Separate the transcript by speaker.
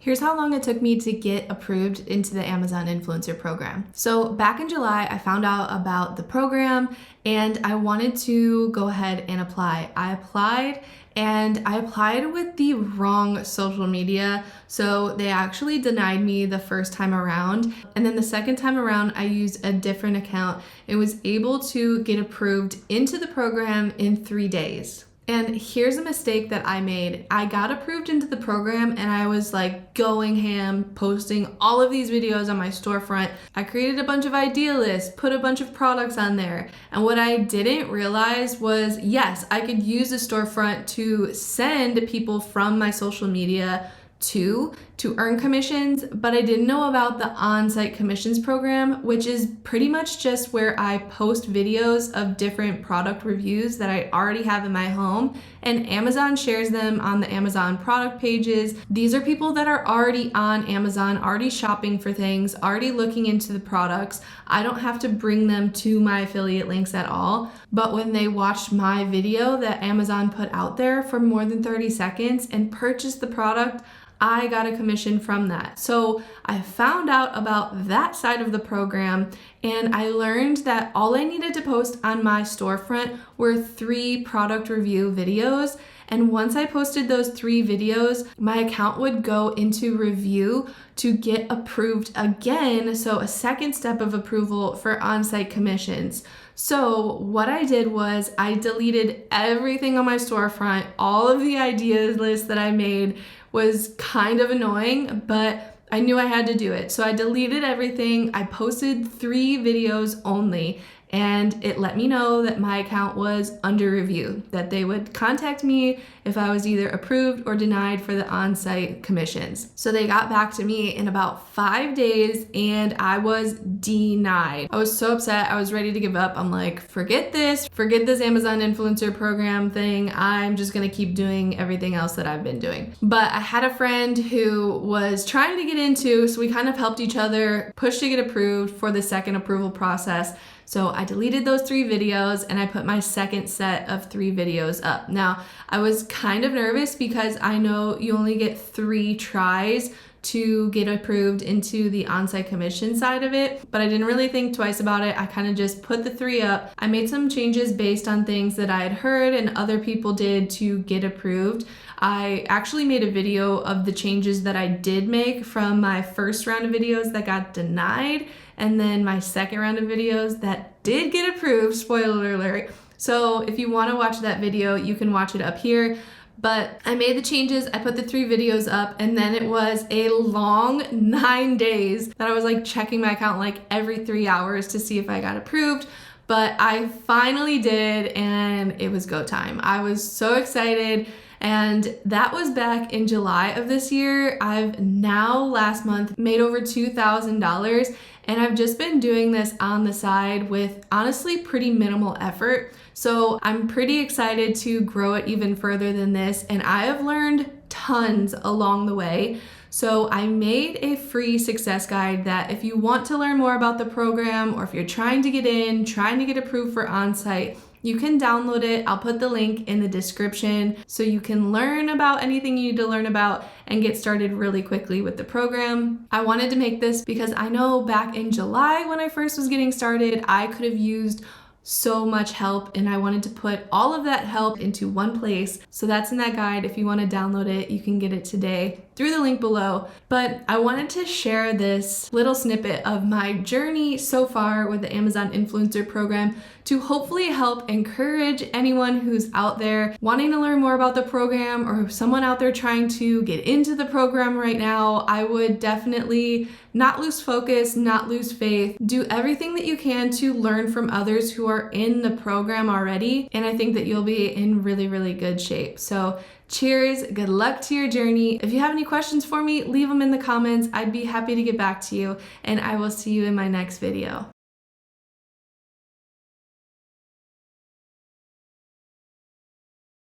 Speaker 1: Here's how long it took me to get approved into the Amazon Influencer Program. So back in July, I found out about the program and I wanted to go ahead and apply. I applied with the wrong social media. So they actually denied me the first time around. And then the second time around, I used a different account and was able to get approved into the program in 3 days. And here's a mistake that I made. I got approved into the program and I was like going ham, posting all of these videos on my storefront. I created a bunch of idea lists, put a bunch of products on there. And what I didn't realize was, yes, I could use the storefront to send people from my social media to earn commissions, but I didn't know about the on-site commissions program, which is pretty much just where I post videos of different product reviews that I already have in my home, and Amazon shares them on the Amazon product pages. These are people that are already on Amazon, already shopping for things, already looking into the products. I don't have to bring them to my affiliate links at all, but when they watched my video that Amazon put out there for more than 30 seconds and purchased the product, I got a commission from that. So I found out about that side of the program and I learned that all I needed to post on my storefront were 3 product review videos. And once I posted those 3 videos, my account would go into review to get approved again. So a second step of approval for on-site commissions. So what I did was I deleted everything on my storefront. All of the ideas lists that I made was kind of annoying, but I knew I had to do it. So I deleted everything. I posted 3 videos only, and it let me know that my account was under review, that they would contact me if I was either approved or denied for the on-site commissions. So they got back to me in about 5 days and I was denied. I was so upset. I was ready to give up. I'm like, forget this Amazon influencer program thing. I'm just gonna keep doing everything else that I've been doing. But I had a friend who was trying to get into, so we kind of helped each other push to get approved for the second approval process. So I deleted those 3 videos and I put my second set of 3 videos up. Now, I was kind of nervous because I know you only get 3 tries to get approved into the on-site commission side of it, but I didn't really think twice about it. I kind of just put the 3 up. I made some changes based on things that I had heard and other people did to get approved. I actually made a video of the changes that I did make from my first round of videos that got denied, and then my second round of videos that did get approved, spoiler alert. So if you want to watch that video, you can watch it up here. But I made the changes, I put the 3 videos up, and then it was a long 9 days that I was like checking my account like every 3 hours to see if I got approved. But I finally did, and it was go time. I was so excited. And that was back in July of this year. I've now last month made over $2,000, and I've just been doing this on the side with honestly pretty minimal effort. So I'm pretty excited to grow it even further than this, and I have learned tons along the way. So I made a free success guide that if you want to learn more about the program, or if you're trying to get in, trying to get approved for on-site, you can download it. I'll put the link in the description so you can learn about anything you need to learn about and get started really quickly with the program. I wanted to make this because I know back in July when I first was getting started, I could have used so much help, and I wanted to put all of that help into one place. So that's in that guide. If you want to download it, you can get it today through the link below. But I wanted to share this little snippet of my journey so far with the Amazon Influencer Program to hopefully help encourage anyone who's out there wanting to learn more about the program, or someone out there trying to get into the program right now. I would definitely not lose focus, not lose faith. Do everything that you can to learn from others who are in the program already. And I think that you'll be in really, really good shape. So cheers, good luck to your journey. If you have any questions for me, leave them in the comments. I'd be happy to get back to you, and I will see you in my next video.